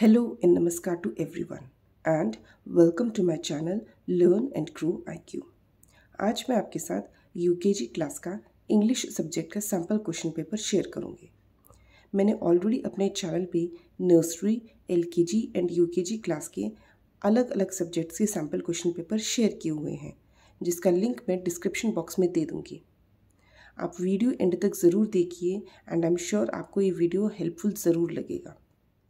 Hello and namaskar to everyone and welcome to my channel Learn and Grow IQ। आज मैं आपके साथ UKG class का English subject का सैम्पल क्वेश्चन पेपर शेयर करूंगी। मैंने ऑलरेडी अपने चैनल पे nursery, LKG and UKG class के अलग अलग सब्जेक्ट्स के सैम्पल क्वेश्चन पेपर शेयर किए हुए हैं, जिसका लिंक मैं डिस्क्रिप्शन बॉक्स में दे दूँगी। आप वीडियो एंड तक ज़रूर देखिए एंड आई एम श्योर आपको ये वीडियो हेल्पफुल ज़रूर लगेगा।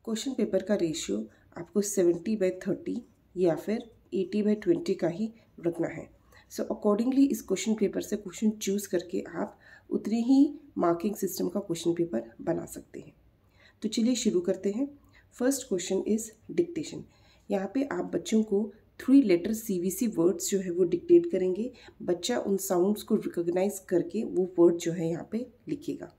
क्वेश्चन पेपर का रेशियो आपको 70/30 या फिर 80/20 का ही रखना है। सो अकॉर्डिंगली इस क्वेश्चन पेपर से क्वेश्चन चूज़ करके आप उतने ही मार्किंग सिस्टम का क्वेश्चन पेपर बना सकते हैं। तो चलिए शुरू करते हैं। First question is dictation. यहाँ पे आप बच्चों को 3 लेटर CVC वर्ड्स जो है वो डिक्टेट करेंगे। बच्चा उन साउंड्स को रिकॉग्नाइज करके वो वर्ड जो है यहाँ पे लिखेगा।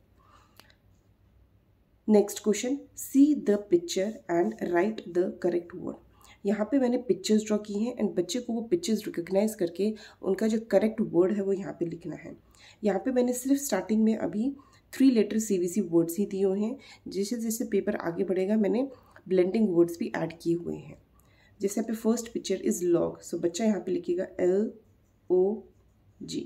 Next question, see the picture and right the correct word. यहाँ पे मैंने पिक्चर्स ड्रॉ की हैं एंड बच्चे को वो पिक्चर्स रिकॉग्नाइज करके उनका जो करेक्ट वर्ड है वो यहाँ पे लिखना है। यहाँ पे मैंने सिर्फ स्टार्टिंग में अभी 3 लेटर CVC वर्ड्स ही दिए हुए हैं। जैसे जैसे पेपर आगे बढ़ेगा मैंने ब्लेंडिंग वर्ड्स भी ऐड किए हुए हैं। जैसे यहाँ पे फर्स्ट पिक्चर इज़ लॉग, सो बच्चा यहाँ पे लिखेगा LOG।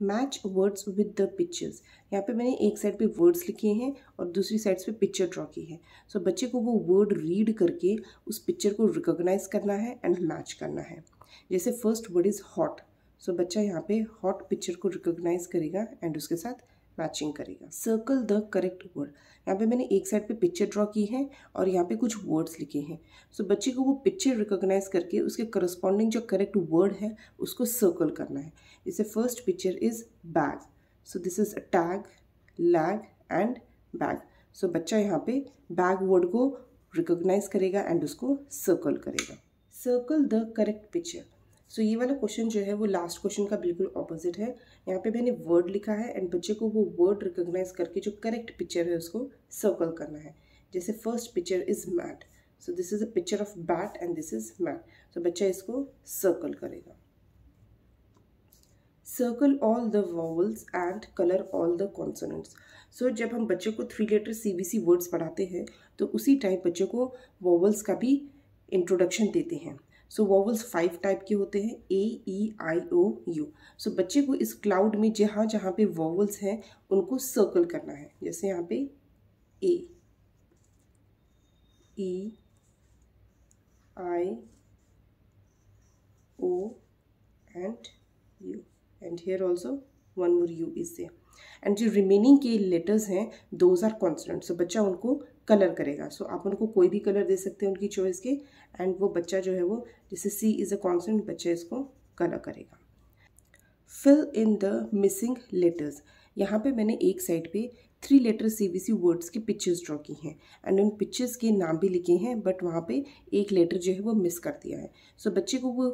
Match words with the pictures. यहाँ पे मैंने एक साइड पे वर्ड्स लिखे हैं और दूसरी साइड पे पिक्चर ड्रॉ की है। सो बच्चे को वो वर्ड रीड करके उस पिक्चर को रिकॉग्नाइज करना है एंड मैच करना है। जैसे फर्स्ट वर्ड इज़ हॉट, सो बच्चा यहाँ पे हॉट पिक्चर को रिकॉग्नाइज करेगा एंड उसके साथ मैचिंग करेगा। Circle the correct word. यहाँ पे मैंने एक साइड पे पिक्चर ड्रॉ की है और यहाँ पे कुछ वर्ड्स लिखे हैं। सो बच्चे को वो पिक्चर रिकॉग्नाइज करके उसके करस्पॉन्डिंग जो करेक्ट वर्ड है उसको सर्कल करना है। जैसे first picture is bag, so this is a tag, lag and bag. So बच्चा यहाँ पे बैग वर्ड को रिकॉग्नाइज करेगा एंड उसको सर्कल करेगा। Circle the correct picture. So ये वाला क्वेश्चन जो है वो लास्ट क्वेश्चन का बिल्कुल ऑपोजिट है। यहाँ पे मैंने वर्ड लिखा है एंड बच्चे को वो वर्ड रिकॉग्नाइज करके जो करेक्ट पिक्चर है उसको सर्कल करना है। जैसे first picture is mat, so this is a picture of bat and this is mat. So बच्चा इसको सर्कल करेगा। Circle all the vowels and colour all the consonants. So जब हम बच्चों को 3 लेटर CVC वर्ड्स पढ़ाते हैं तो उसी टाइप बच्चों को वॉवल्स का भी इंट्रोडक्शन देते हैं। सो वॉवल्स 5 टाइप के होते हैं, A, E, I, O, U। सो बच्चे को इस क्लाउड में जहाँ जहाँ पे वॉवल्स हैं उनको सर्कल करना है। जैसे यहाँ पे A, E, I, O and U and here also one more U is there and जो रिमेनिंग के लेटर्स हैं दोज आर कॉन्सोनेंट। सो बच्चा उनको कलर करेगा। सो आप उनको कोई भी कलर दे सकते हैं उनकी चॉइस के एंड वो बच्चा जो है वो जैसे C इज़ अ कॉन्सोनेंट, बच्चा इसको कलर करेगा। Fill in the missing letters. यहाँ पे मैंने एक साइड पे 3 लेटर CVC वर्ड्स की पिक्चर्स ड्रॉ की हैं एंड उन पिक्चर्स के नाम भी लिखे हैं बट वहाँ पे एक लेटर जो है वो मिस कर दिया है। सो बच्चे को वो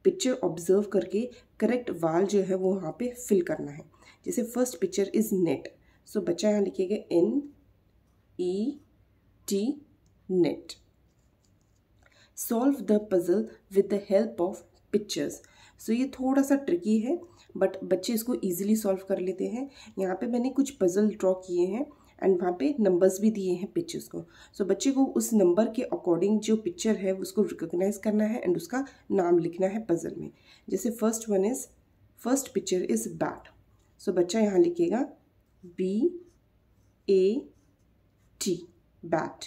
पिक्चर ऑब्जर्व करके करेक्ट वाल जो है वो वहाँ पे फिल करना है। जैसे first picture is net, so बच्चा यहाँ लिखेगा NET, net. Solve the puzzle with the help of pictures. So ये थोड़ा सा ट्रिकी है बट बच्चे इसको ईजिली सॉल्व कर लेते हैं। यहाँ पे मैंने कुछ पजल ड्रॉ किए हैं एंड वहाँ पे नंबर्स भी दिए हैं पिक्चर्स को। सो बच्चे को उस नंबर के अकॉर्डिंग जो पिक्चर है उसको रिकॉग्नाइज करना है एंड उसका नाम लिखना है पजल में। जैसे first picture is bat, so बच्चा यहाँ लिखेगा BAT, bat.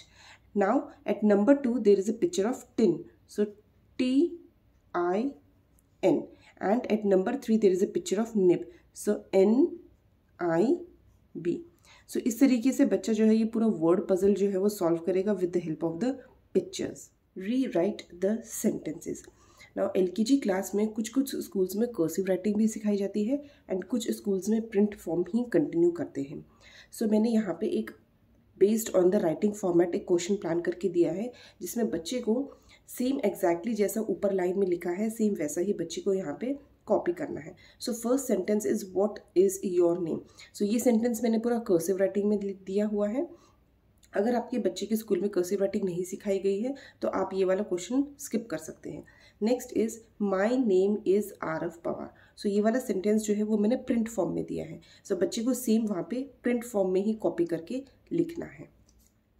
Now at number 2 there is a picture of tin, so TIN and at number 3 there is a picture of nib, so NIB। सो इस तरीके से बच्चा जो है ये पूरा वर्ड पजल जो है वो सॉल्व करेगा with the help of the pictures. Rewrite the sentences. Now LKG class में कुछ स्कूल्स में कर्सिव राइटिंग भी सिखाई जाती है एंड कुछ स्कूल्स में प्रिंट फॉर्म ही कंटिन्यू करते हैं। सो मैंने यहाँ पे एक based on the writing format एक क्वेश्चन प्लान करके दिया है जिसमें बच्चे को सेम एग्जैक्टली जैसा ऊपर लाइन में लिखा है सेम वैसा ही बच्चे को यहाँ पे कॉपी करना है। So first sentence is what is your name. So ये सेंटेंस मैंने पूरा कर्सिव राइटिंग में दिया हुआ है। अगर आपके बच्चे के स्कूल में कर्सिव राइटिंग नहीं सिखाई गई है तो आप ये वाला क्वेश्चन स्किप कर सकते हैं। Next is my name is Aarav Pawar. So ये वाला सेंटेंस जो है वो मैंने प्रिंट फॉर्म में दिया है। सो बच्चे को सेम वहाँ पे प्रिंट फॉर्म में ही कॉपी करके लिखना है।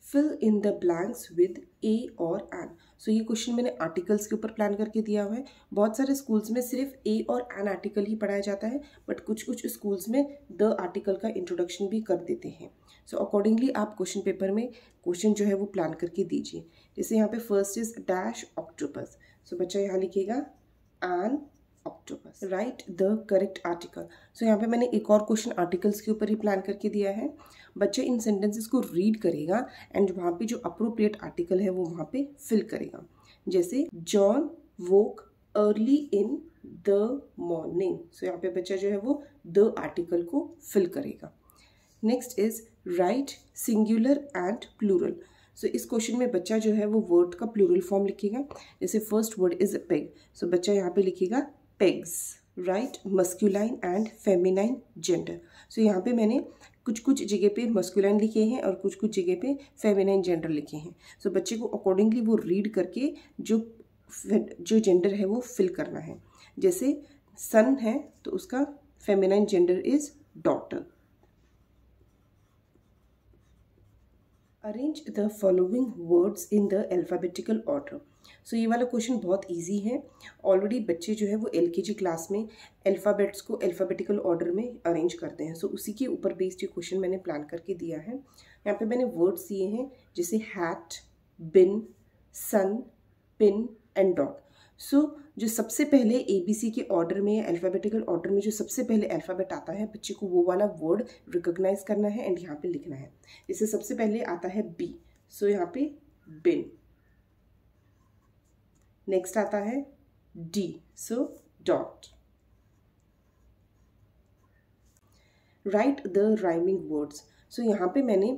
Fill in the blanks with a और एन। सो ये क्वेश्चन मैंने आर्टिकल्स के ऊपर प्लान करके दिया हुआ है। बहुत सारे स्कूल्स में सिर्फ ए और एन आर्टिकल ही पढ़ाया जाता है, बट कुछ कुछ स्कूल्स में द आर्टिकल का इंट्रोडक्शन भी कर देते हैं। सो अकॉर्डिंगली आप क्वेश्चन पेपर में क्वेश्चन जो है वो प्लान करके दीजिए। जैसे यहाँ पे first is dash octopus. So बच्चा यहाँ लिखेगा an octopus, write the correct article. So यहाँ पे मैंने एक और क्वेश्चन आर्टिकल्स के ऊपर ही प्लान करके दिया है। बच्चा इन सेंटेंसेस को रीड करेगा एंड वहाँ पे जो अप्रोप्रिएट आर्टिकल है वो वहाँ पे फिल करेगा। जैसे John woke early in the morning. So यहाँ पे बच्चा जो है वो द आर्टिकल को फिल करेगा। Next is write singular and plural. So इस क्वेश्चन में बच्चा जो है वो वर्ड का प्लूरल फॉर्म लिखेगा। जैसे first word is peg, so बच्चा यहाँ पे लिखेगा pegs, write masculine and feminine gender. So यहाँ पे मैंने कुछ कुछ जगह पे मस्कुलाइन लिखे हैं और कुछ कुछ जगह पे फेमिनाइन जेंडर लिखे हैं। सो बच्चे को अकॉर्डिंगली वो रीड करके जो जेंडर है वो फिल करना है। जैसे सन है तो उसका feminine gender is daughter. Arrange the following words in the alphabetical order. So ये वाला क्वेश्चन बहुत इजी है। ऑलरेडी बच्चे जो है वो LKG क्लास में अल्फ़ाबेट्स को अल्फ़ाबेटिकल ऑर्डर में अरेंज करते हैं। सो उसी के ऊपर बेस्ड ये क्वेश्चन मैंने प्लान करके दिया है। यहाँ पे मैंने वर्ड्स दिए हैं जैसे hat, bin, sun, pin and dog. So जो सबसे पहले ABC के ऑर्डर में अल्फ़ाबेटिकल ऑर्डर में जो सबसे पहले अल्फ़ाबेट आता है बच्चे को वो वाला वर्ड रिकॉग्नाइज करना है एंड यहाँ पे लिखना है। जैसे सबसे पहले आता है B, सो यहाँ पे बिन। नेक्स्ट आता है D, so dot. Write the rhyming words. So यहाँ पे मैंने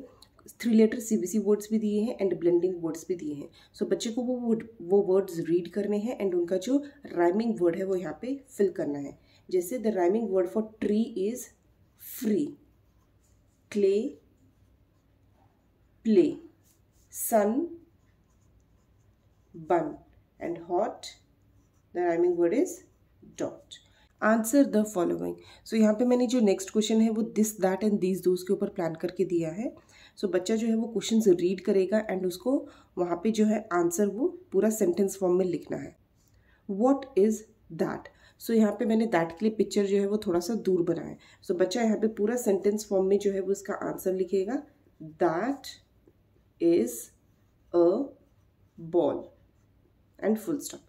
3 लेटर CBC वर्ड्स भी दिए हैं एंड ब्लेंडिंग वर्ड्स भी दिए हैं। सो बच्चे को वो वर्ड्स रीड करने हैं एंड उनका जो राइमिंग वर्ड है वो यहाँ पे फिल करना है। जैसे the rhyming word for tree is free, clay play, sun bun and hot the rhyming word is dot. Answer the following. So यहाँ पे मैंने जो नेक्स्ट क्वेश्चन है वो this that and these those के ऊपर प्लान करके दिया है। सो बच्चा जो है वो क्वेश्चन रीड करेगा एंड उसको वहाँ पे जो है आंसर वो पूरा सेंटेंस फॉर्म में लिखना है। What is that. सो यहाँ पे मैंने दैट के लिए पिक्चर जो है वो थोड़ा सा दूर बनाया है। सो बच्चा यहाँ पे पूरा सेंटेंस फॉर्म में जो है वो उसका आंसर लिखेगा that is a ball and full stop.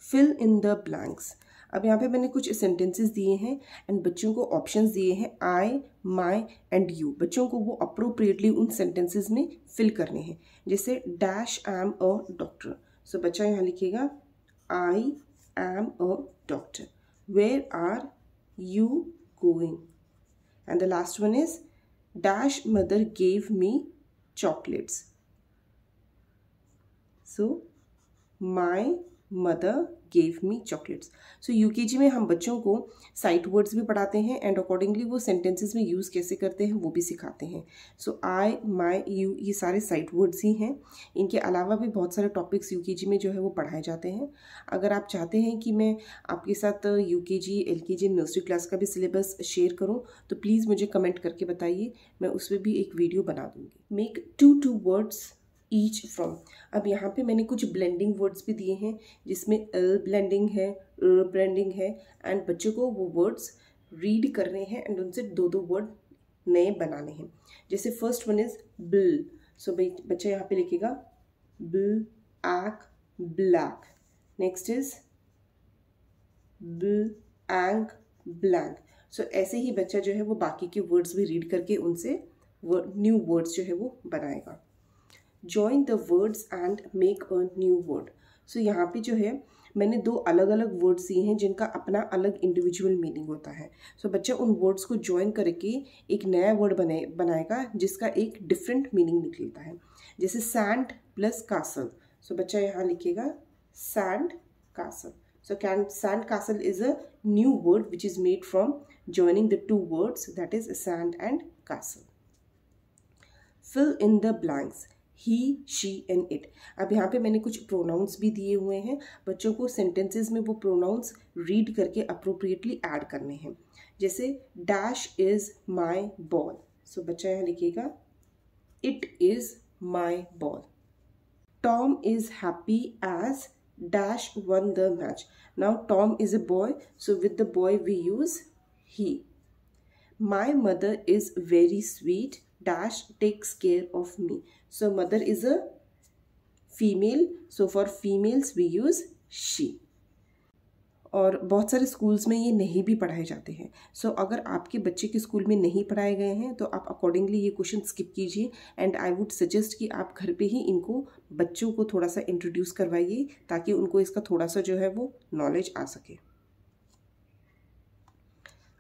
Fill in the blanks. अब यहाँ पे मैंने कुछ सेंटेंसेस दिए हैं एंड बच्चों को ऑप्शंस दिए हैं आई, माई एंड यू। बच्चों को वो अप्रोप्रिएटली उन सेंटेंसेस में फिल करने हैं। जैसे dash am a doctor. So बच्चा यहाँ लिखेगा I am a doctor. Where are you going and the last one is dash mother gave me chocolates. So my mother gave me chocolates. So UKG में हम बच्चों को sight words भी पढ़ाते हैं एंड अकॉर्डिंगली वो सेंटेंसेस में use कैसे करते हैं वो भी सिखाते हैं। सो आई, माई, यू ये सारे साइट वर्ड्स ही हैं। इनके अलावा भी बहुत सारे टॉपिक्स UKG में जो है वो पढ़ाए जाते हैं। अगर आप चाहते हैं कि मैं आपके साथ UKG, LKG, नर्सरी क्लास का भी सिलेबस शेयर करूँ तो प्लीज़ मुझे कमेंट करके बताइए, मैं उसमें भी एक वीडियो बना दूँगी। Make 2 words each from. अब यहाँ पे मैंने कुछ ब्लेंडिंग वर्ड्स भी दिए हैं जिसमें ब्लेंडिंग है, ब्लेंडिंग है एंड बच्चों को वो वर्ड्स रीड करने हैं एंड उनसे 2 वर्ड नए बनाने हैं। जैसे first one is bill. So बच्चा यहाँ पे लिखेगा बिल एक् ब्लैक। नेक्स्ट इज बिल एंक ब्लैंक। सो ऐसे ही बच्चा जो है वो बाकी के वर्ड्स भी रीड करके उनसे न्यू वर्ड्स जो है वो बनाएगा। Join the words and make a new word. सो यहाँ पे जो है मैंने 2 अलग अलग वर्ड्स दिए हैं जिनका अपना अलग इंडिविजुअल मीनिंग होता है। सो बच्चा उन वर्ड्स को ज्वाइन करके एक नया वर्ड बनाएगा जिसका एक डिफरेंट मीनिंग निकलता है। जैसे सैंड प्लस कासल। सो बच्चा यहाँ लिखेगा sand castle. So sand castle is a new word which is made from joining the 2 words, that is sand and castle. Fill in the blanks. He, she and it. अब यहाँ पे मैंने कुछ pronounce भी दिए हुए हैं। बच्चों को सेंटेंसेस में वो प्रोनाउंस रीड करके अप्रोप्रिएटली ऐड करने हैं। जैसे डैश इज माई बॉल। सो बच्चा यहाँ लिखिएगा it is my ball. Tom is happy as dash won the match. Now Tom is a boy, so with the boy we use he. My mother is very sweet dash takes care of me. So mother is a female, so for females we use she. और बहुत सारे schools में ये नहीं भी पढ़ाए जाते हैं. सो अगर आपके बच्चे के स्कूल में नहीं पढ़ाए गए हैं तो आप अकॉर्डिंगली ये क्वेश्चन स्किप कीजिए. एंड आई वुड सजेस्ट कि आप घर पे ही इनको बच्चों को थोड़ा सा इंट्रोड्यूस करवाइए ताकि उनको इसका थोड़ा सा जो है वो नॉलेज आ सके.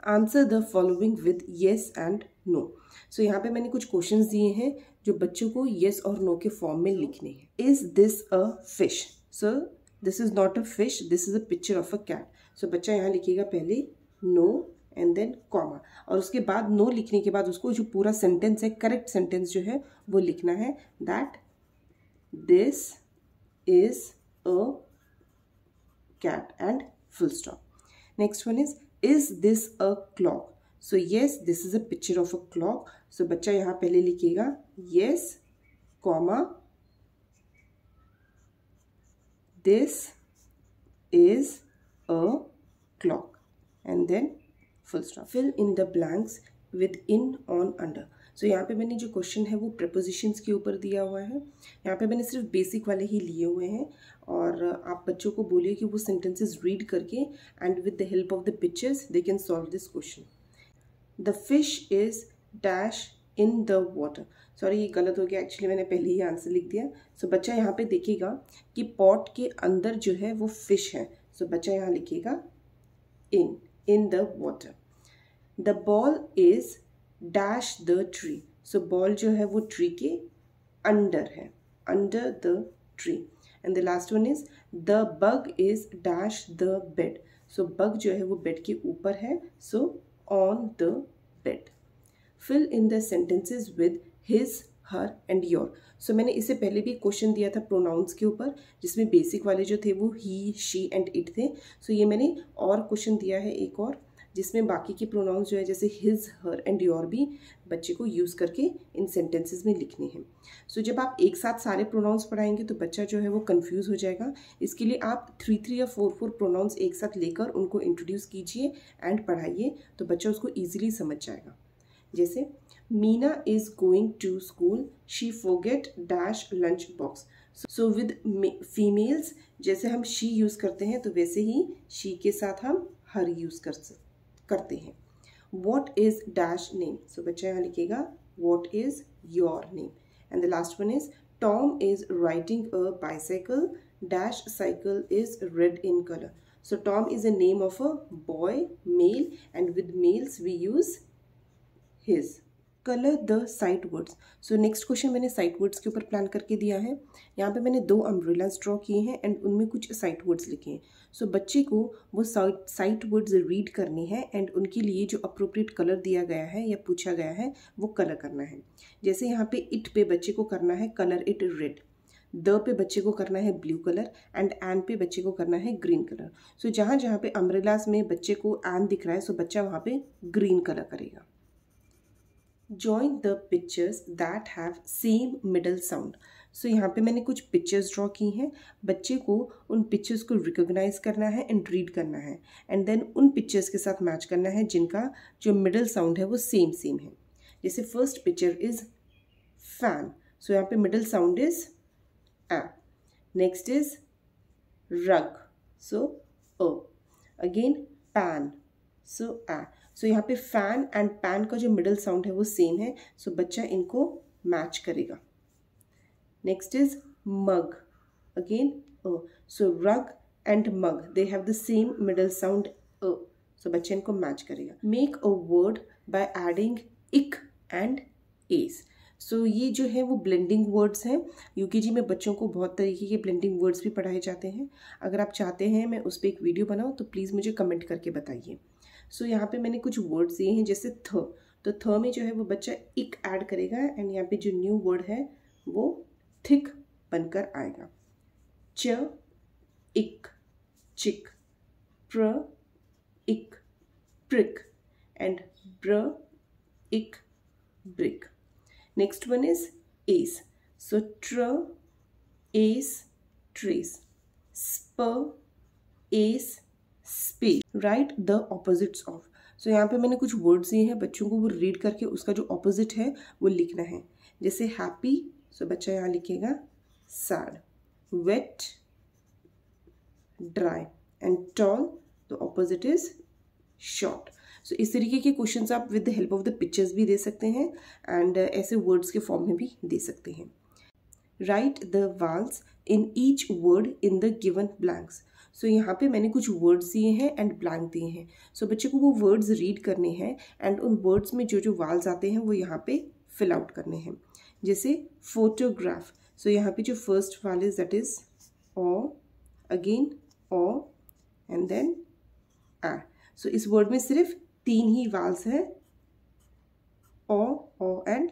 Answer the following with yes and no. So यहाँ पे मैंने कुछ क्वेश्चंस दिए हैं जो बच्चों को येस और नो के फॉर्म में लिखने हैं. Is this a fish? So this is not a fish, this is a picture of a cat. So बच्चा यहाँ लिखेगा पहले नो एंड देन कॉमा, और उसके बाद नो लिखने के बाद उसको जो पूरा सेंटेंस है, करेक्ट सेंटेंस जो है वो लिखना है. That this is a cat and full stop. Next one is this a clock? So yes, this is a picture of a clock. So बच्चा यहाँ पहले लिखेगा yes comma this is a clock and then full stop. Fill in the blanks with in, on, under. So यहाँ पे मैंने जो question है वो prepositions के ऊपर दिया हुआ है. यहाँ पे मैंने सिर्फ बेसिक वाले ही लिए हुए हैं और आप बच्चों को बोलिए कि वो sentences read करके and with the help of the pictures they can solve this question. The fish is dash in the water. Sorry ये गलत हो गया, एक्चुअली मैंने पहले ही आंसर लिख दिया. सो बच्चा यहाँ पे देखेगा कि पॉट के अंदर जो है वो फिश है. सो बच्चा यहाँ लिखेगा in the water. The ball is dash the tree. So ball जो है वो ट्री के अंडर है, under the tree. And the last one is the bug is dash the bed. So bug जो है वो बेड के ऊपर है, so on the bed. Fill in the sentences with his, her and your. So मैंने इससे पहले भी क्वेश्चन दिया था प्रोनाउंस के ऊपर जिसमें बेसिक वाले जो थे वो he, she and it थे. So ये मैंने और क्वेश्चन दिया है एक और जिसमें बाकी के प्रोनाउंस जो है जैसे his, her and your भी बच्चे को यूज़ करके इन सेंटेंसेस में लिखने हैं. सो जब आप एक साथ सारे प्रोनाउंस पढ़ाएंगे तो बच्चा जो है वो कंफ्यूज हो जाएगा. इसके लिए आप 3 या 4 प्रोनाउंस एक साथ लेकर उनको इंट्रोड्यूस कीजिए एंड पढ़ाइए तो बच्चा उसको ईजिली समझ जाएगा. जैसे Meena is going to school, she forget dash lunch box. So with females जैसे हम शी यूज़ करते हैं तो वैसे ही शी के साथ हम हर यूज़ करते हैं. What is dash name? So बच्चा यहाँ लिखेगा what is your name. And the last one is Tom is riding a bicycle dash cycle is red in colour. So Tom is a name of a boy male and with males we use his. Color the sight words. So next question मैंने sight words के ऊपर plan करके दिया है. यहाँ पे मैंने 2 umbrellas draw किए हैं एंड उनमें कुछ साइट वर्ड्स लिखे हैं. सो बच्चे को वो साइट वर्ड्स रीड करने हैं एंड उनके लिए जो अप्रोप्रिएट कलर दिया गया है या पूछा गया है वो कलर करना है. जैसे यहाँ पे इट पे बच्चे को करना है colour it red, the pay बच्चे को करना है ब्लू कलर एंड एन पे बच्चे को करना है ग्रीन कलर. सो जहाँ जहाँ पे अम्ब्रेलास में बच्चे को एन दिख रहा है सो बच्चा वहाँ पे ग्रीन कलर करेगा. Join the pictures that have same middle sound. सो यहाँ पे मैंने कुछ पिक्चर्स ड्रॉ की हैं. बच्चे को उन पिक्चर्स को रिकॉग्नाइज करना है एंड रीड करना है एंड देन उन पिक्चर्स के साथ मैच करना है जिनका जो मिडल साउंड है वो सेम है. जैसे first picture is fan, so यहाँ पे मिडल साउंड इज आ. Next is rug, so a. Again pan, सो आ. सो यहाँ पे फैन एंड पैन का जो मिडल साउंड है वो सेम है, सो बच्चा इनको मैच करेगा. Next is mug, again a. So rug and mug they have the same middle sound a, so बच्चा इनको मैच करेगा. Make a word by adding ick and s. So ये जो है वो ब्लेंडिंग वर्ड्स हैं. यूकेजी में बच्चों को बहुत तरीके के ब्लेंडिंग वर्ड्स भी पढ़ाए जाते हैं. अगर आप चाहते हैं मैं उस पर एक वीडियो बनाऊँ तो प्लीज़ मुझे कमेंट करके बताइए. सो यहाँ पे मैंने कुछ वर्ड्स दिए हैं जैसे थ, तो थ में जो है वो बच्चा इक ऐड करेगा एंड यहाँ पे जो न्यू वर्ड है वो थिक बनकर आएगा. च, इक, चिक, प्र, इक, prick and br, ick, brick. Next one is s. So tr, s, tress, sp, s, spay, write the opposites of. So यहाँ पे मैंने कुछ वर्ड्स दिए हैं, बच्चों को वो रीड करके उसका जो ऑपोजिट है वो लिखना है। जैसे हैप्पी, सो बच्चा यहाँ लिखेगा sad, wet, dry, and tall, the opposite is short. So इस तरीके के क्वेश्चंस आप with the help of the pictures भी दे सकते हैं एंड ऐसे वर्ड्स के फॉर्म में भी दे सकते हैं। Write the vowels in each word in the given blanks. So यहाँ पे मैंने कुछ वर्ड्स दिए हैं एंड ब्लैंक दिए हैं। सो बच्चे को वो वर्ड्स रीड करने हैं एंड उन वर्ड्स में जो जो वाल्स आते हैं वो यहाँ पे फिल आउट करने हैं। जैसे फोटोग्राफ, सो यहाँ पे जो first vowel is that is o, again o, and then a. So इस वर्ड में सिर्फ 3 ही वाल्स हैं, o and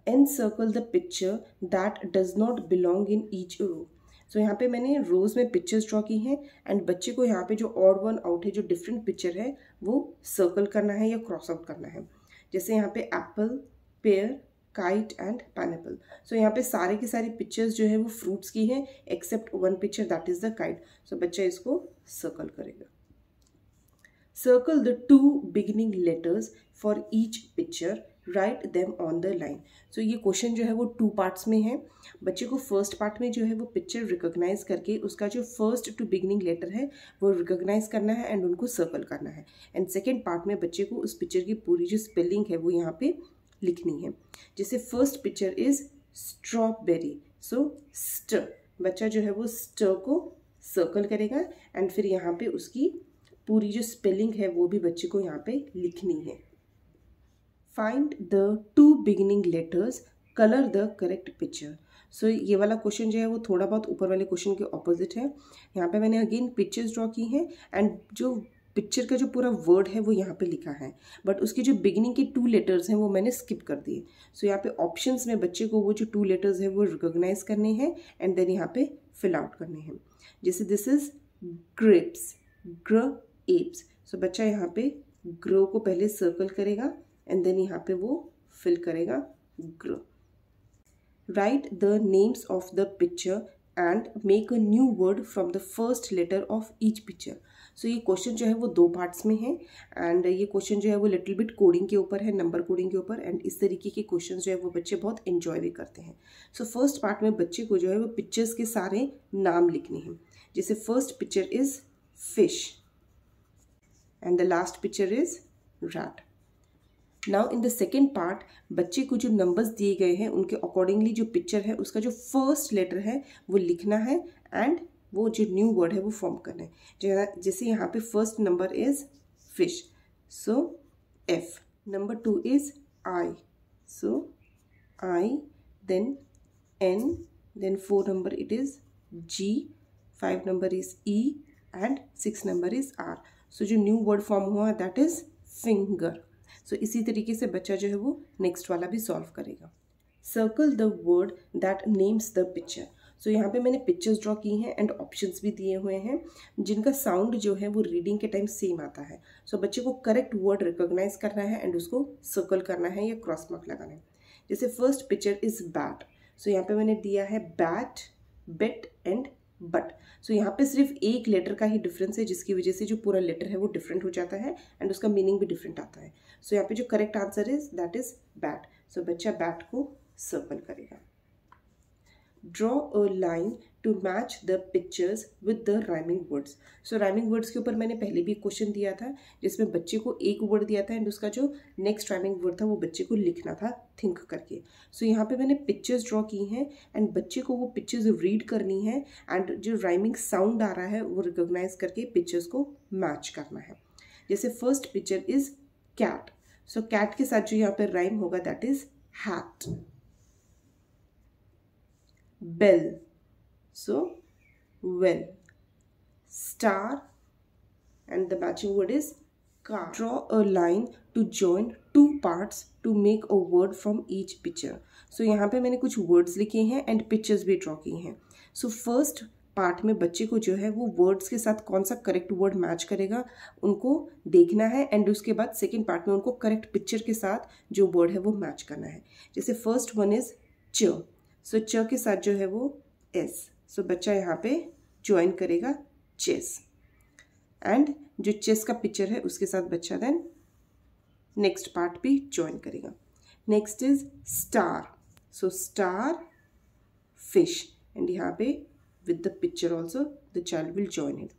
encircle the picture that does not belong in each row। सो यहाँ पे मैंने रोज में पिक्चर्स ड्रॉ की हैं एंड बच्चे को यहाँ पे जो ऑड वन आउट है, जो डिफरेंट पिक्चर है, वो सर्कल करना है या क्रॉस आउट करना है। जैसे यहाँ पे apple, pear, kite and pineapple. So यहाँ पे सारे के सारे पिक्चर्स जो है वो फ्रूट्स की हैं except one picture that is the kite. So बच्चा इसको सर्कल करेगा। Circle the 2 beginning letters for each picture, write them on the line। So ये क्वेश्चन जो है वो 2 पार्ट्स में है। बच्चे को फर्स्ट पार्ट में जो है वो पिक्चर रिकॉग्नाइज करके उसका जो फर्स्ट टू बिगिनिंग लेटर है वो रिकॉग्नाइज करना है एंड उनको सर्कल करना है। एंड सेकेंड पार्ट में बच्चे को उस पिक्चर की पूरी जो स्पेलिंग है वो यहाँ पे लिखनी है। जैसे फर्स्ट पिक्चर इज स्ट्रॉबेरी, सो स्ट, बच्चा जो है वो स्ट को सर्कल करेगा एंड फिर यहाँ पे उसकी पूरी जो स्पेलिंग है वो भी बच्चे को यहाँ पे लिखनी है। Find the 2 beginning letters, colour the correct picture. So ये वाला क्वेश्चन जो है वो थोड़ा बहुत ऊपर वाले क्वेश्चन के ऑपोजिट है। यहाँ पे मैंने अगेन पिक्चर्स ड्रॉ की हैं एंड जो पिक्चर का जो पूरा वर्ड है वो यहाँ पे लिखा है, बट उसके जो बिगिनिंग के 2 लेटर्स हैं वो मैंने स्किप कर दिए। सो यहाँ पे ऑप्शंस में बच्चे को वो जो 2 लेटर्स है वो रिकॉग्नाइज करने हैं एंड देन यहाँ पे फिल आउट करने हैं। जैसे दिस इज ग्रेप्स, ग्र, एप्स। सो बच्चा यहाँ पे ग्रो को पहले सर्कल करेगा एंड देन यहाँ पे वो फिल करेगा grow. Write the names of the picture and make a new word from the first letter of each picture. So ये क्वेश्चन जो है वो 2 पार्ट्स में है एंड ये क्वेश्चन जो है वो लिटिल बिट कोडिंग के ऊपर है, नंबर कोडिंग के ऊपर, एंड इस तरीके के क्वेश्चन जो है वो बच्चे बहुत एंजॉय भी करते हैं। सो फर्स्ट पार्ट में बच्चे को जो है वो पिक्चर्स के सारे नाम लिखने हैं। जैसे first picture is fish and the last picture is rat। Now in the second part बच्चे को जो नंबर्स दिए गए हैं उनके अकॉर्डिंगली जो पिक्चर है उसका जो फर्स्ट लेटर है वो लिखना है एंड वो जो न्यू वर्ड है वो फॉर्म करना है। जैसे यहाँ पे first number is fish, so F, number 2 is I, so I, then N, then 4 number it is G, 5 number is E and 6 number is R। So जो न्यू वर्ड फॉर्म हुआ that is finger. So इसी तरीके से बच्चा जो है वो next वाला भी सॉल्व करेगा। Circle the word that names the picture. So यहाँ पे मैंने पिक्चर्स ड्रॉ की हैं एंड ऑप्शंस भी दिए हुए हैं जिनका साउंड जो है वो रीडिंग के टाइम सेम आता है। सो बच्चे को करेक्ट वर्ड रिकॉग्नाइज करना है एंड उसको सर्कल करना है या क्रॉस मार्क लगाना है। जैसे फर्स्ट पिक्चर इज बैट, सो यहाँ पे मैंने दिया है बैट, बेट एंड बट। सो यहाँ पे सिर्फ एक लेटर का ही डिफरेंस है जिसकी वजह से जो पूरा लेटर है वो डिफरेंट हो जाता है एंड उसका मीनिंग भी डिफरेंट आता है। सो यहाँ पे जो correct answer is that is bat. So बच्चा बैट को सर्कल करेगा। Draw a line to match the pictures with the rhyming words. So rhyming words के ऊपर मैंने पहले भी एक क्वेश्चन दिया था जिसमें बच्चे को एक वर्ड दिया था एंड उसका जो नेक्स्ट राइमिंग वर्ड था वो बच्चे को लिखना था थिंक करके। सो यहाँ पे मैंने पिक्चर्स ड्रॉ की हैं एंड बच्चे को वो पिक्चर्स रीड करनी है एंड जो राइमिंग साउंड आ रहा है वो रिकॉग्नाइज करके पिक्चर्स को मैच करना है। जैसे first picture is cat, so cat के साथ जो यहाँ पे राइम होगा that is hat. Bell, so well. Star, and the matching word is car. Draw a line to join 2 parts to make a word from each picture. So यहाँ पे मैंने कुछ words लिखे हैं and pictures भी draw की हैं। So first part में बच्चे को जो है वो वर्ड्स के साथ कौन सा करेक्ट वर्ड मैच करेगा उनको देखना है एंड उसके बाद सेकेंड पार्ट में उनको करेक्ट पिक्चर के साथ जो वर्ड है वो मैच करना है। जैसे फर्स्ट वन इज च, सो च के साथ जो है वो एस, सो बच्चा यहाँ पे ज्वाइन करेगा चेस, एंड जो चेस का पिक्चर है उसके साथ बच्चा देन नेक्स्ट पार्ट भी ज्वाइन करेगा. Next is star, so star fish, and यहाँ पे with the picture also the child will join it.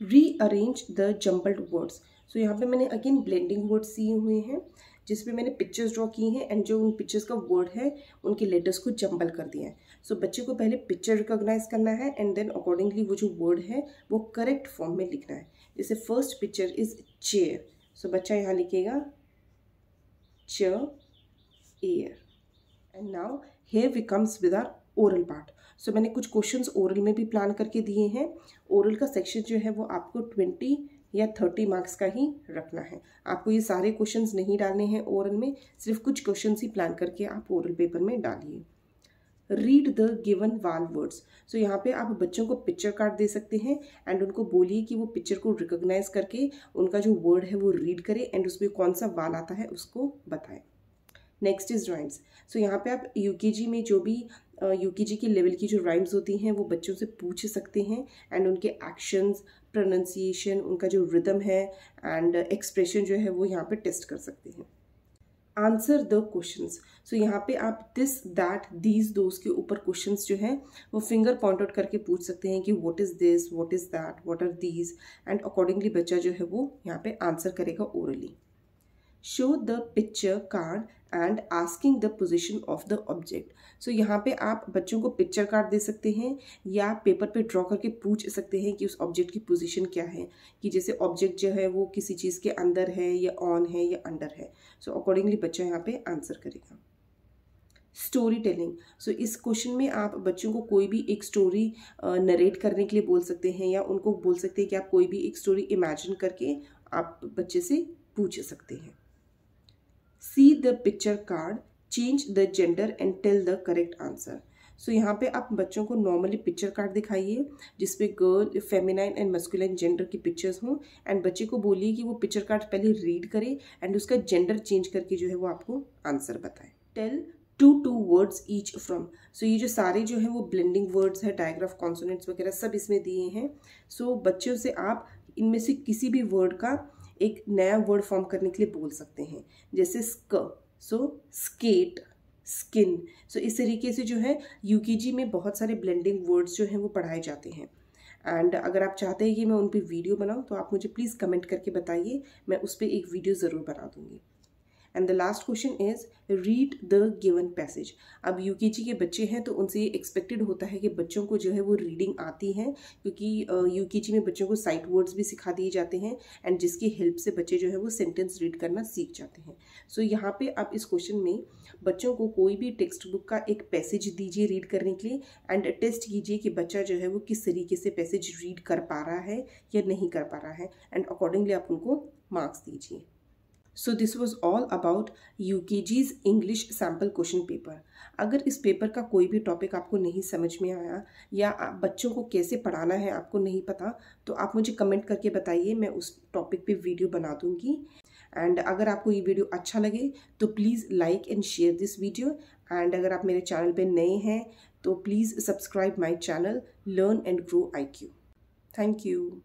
Rearrange the jumbled words. So यहाँ पे मैंने अगेन ब्लेंडिंग वर्ड्स दिए हुए हैं जिसपे मैंने पिक्चर्स ड्रॉ की हैं एंड जो उन पिक्चर्स का वर्ड है उनके लेटर्स को जंबल कर दिया है. सो बच्चे को पहले पिक्चर रिकॉग्नाइज करना है एंड देन अकॉर्डिंगली वो जो वर्ड है वो करेक्ट फॉर्म में लिखना है. जैसे first picture is chair, so बच्चा यहाँ लिखेगा ch air. And now here we comes with our oral part. So मैंने कुछ क्वेश्चंस ओरल में भी प्लान करके दिए हैं. ओरल का सेक्शन जो है वो आपको 20 या 30 मार्क्स का ही रखना है. आपको ये सारे क्वेश्चंस नहीं डालने हैं ओरल में, सिर्फ कुछ क्वेश्चंस ही प्लान करके आप ओरल पेपर में डालिए. रीड द गिवन वाल वर्ड्स. सो यहाँ पे आप बच्चों को पिक्चर कार्ड दे सकते हैं एंड उनको बोलिए कि वो पिक्चर को रिकॉग्नाइज करके उनका जो वर्ड है वो रीड करे एंड उसमें कौन सा वाल आता है उसको बताएं. Next is rhymes. सो यहाँ पे आप यूकेजी में जो भी यूकेजी के लेवल की जो राइम्स होती हैं वो बच्चों से पूछ सकते हैं एंड उनके एक्शंस, प्रोनाउंसिएशन, उनका जो रिदम है एंड एक्सप्रेशन जो है वो यहाँ पे टेस्ट कर सकते हैं. Answer the questions. सो यहाँ पे आप दिस, दैट, दीज, दोज के ऊपर क्वेश्चंस जो है वो फिंगर पॉइंट आउट करके पूछ सकते हैं कि what is this, what is that, what are these, and accordingly बच्चा जो है वो यहाँ पे आंसर करेगा orally. Show the picture card and asking the position of the object. So यहाँ पे आप बच्चों को पिक्चर कार्ड दे सकते हैं या पेपर पे ड्रॉ करके पूछ सकते हैं कि उस ऑब्जेक्ट की पोजीशन क्या है, कि जैसे ऑब्जेक्ट जो है वो किसी चीज़ के अंदर है या ऑन है या अंडर है. सो अकॉर्डिंगली बच्चा यहाँ पे आंसर करेगा. Story telling. सो इस क्वेश्चन में आप बच्चों को कोई भी एक स्टोरी नरेट करने के लिए बोल सकते हैं या उनको बोल सकते हैं कि आप कोई भी एक स्टोरी इमेजिन करके आप बच्चे से पूछ सकते हैं. See the picture card, change the gender and tell the correct answer. सो यहाँ पे आप बच्चों को नॉर्मली पिक्चर कार्ड दिखाइए जिसपे girl, feminine and masculine gender की पिक्चर्स हों एंड बच्चे को बोलिए कि वो पिक्चर कार्ड पहले रीड करे एंड उसका जेंडर चेंज करके जो है वो आपको आंसर बताए. Tell 2 words each from. So ये जो सारे जो है वो ब्लेंडिंग वर्ड्स है, डायग्राफ, कॉन्सोनेंट्स वगैरह सब इसमें दिए हैं. सो बच्चों से आप इनमें से किसी भी वर्ड का एक नया वर्ड फॉर्म करने के लिए बोल सकते हैं. जैसे स्क, सो स्केट, स्किन. सो इस तरीके से जो है यूकेजी में बहुत सारे ब्लेंडिंग वर्ड्स जो हैं वो पढ़ाए जाते हैं. एंड अगर आप चाहते हैं कि मैं उन पर वीडियो बनाऊं तो आप मुझे प्लीज़ कमेंट करके बताइए, मैं उस पर एक वीडियो ज़रूर बना दूंगी. And the last question is read the given passage. अब यूकेजी के बच्चे हैं तो उनसे ये एक्सपेक्टेड होता है कि बच्चों को जो है वो रीडिंग आती है, क्योंकि यूकेजी में बच्चों को साइट वर्ड्स भी सिखा दिए जाते हैं एंड जिसकी हेल्प से बच्चे जो है वो सेंटेंस रीड करना सीख जाते हैं. सो यहाँ पे आप इस क्वेश्चन में बच्चों को कोई भी टेक्स्ट बुक का एक पैसेज दीजिए रीड करने के लिए एंड टेस्ट कीजिए कि बच्चा जो है वो किस तरीके से पैसेज रीड कर पा रहा है या नहीं कर पा रहा है एंड अकॉर्डिंगली आप उनको मार्क्स दीजिए. So this was all about UKG's English sample question paper. अगर इस पेपर का कोई भी टॉपिक आपको नहीं समझ में आया या बच्चों को कैसे पढ़ाना है आपको नहीं पता तो आप मुझे कमेंट करके बताइए, मैं उस टॉपिक पे वीडियो बना दूंगी. एंड अगर आपको ये वीडियो अच्छा लगे तो please like and share this video. And अगर आप मेरे चैनल पे नए हैं तो please subscribe my channel learn and grow IQ. Thank you.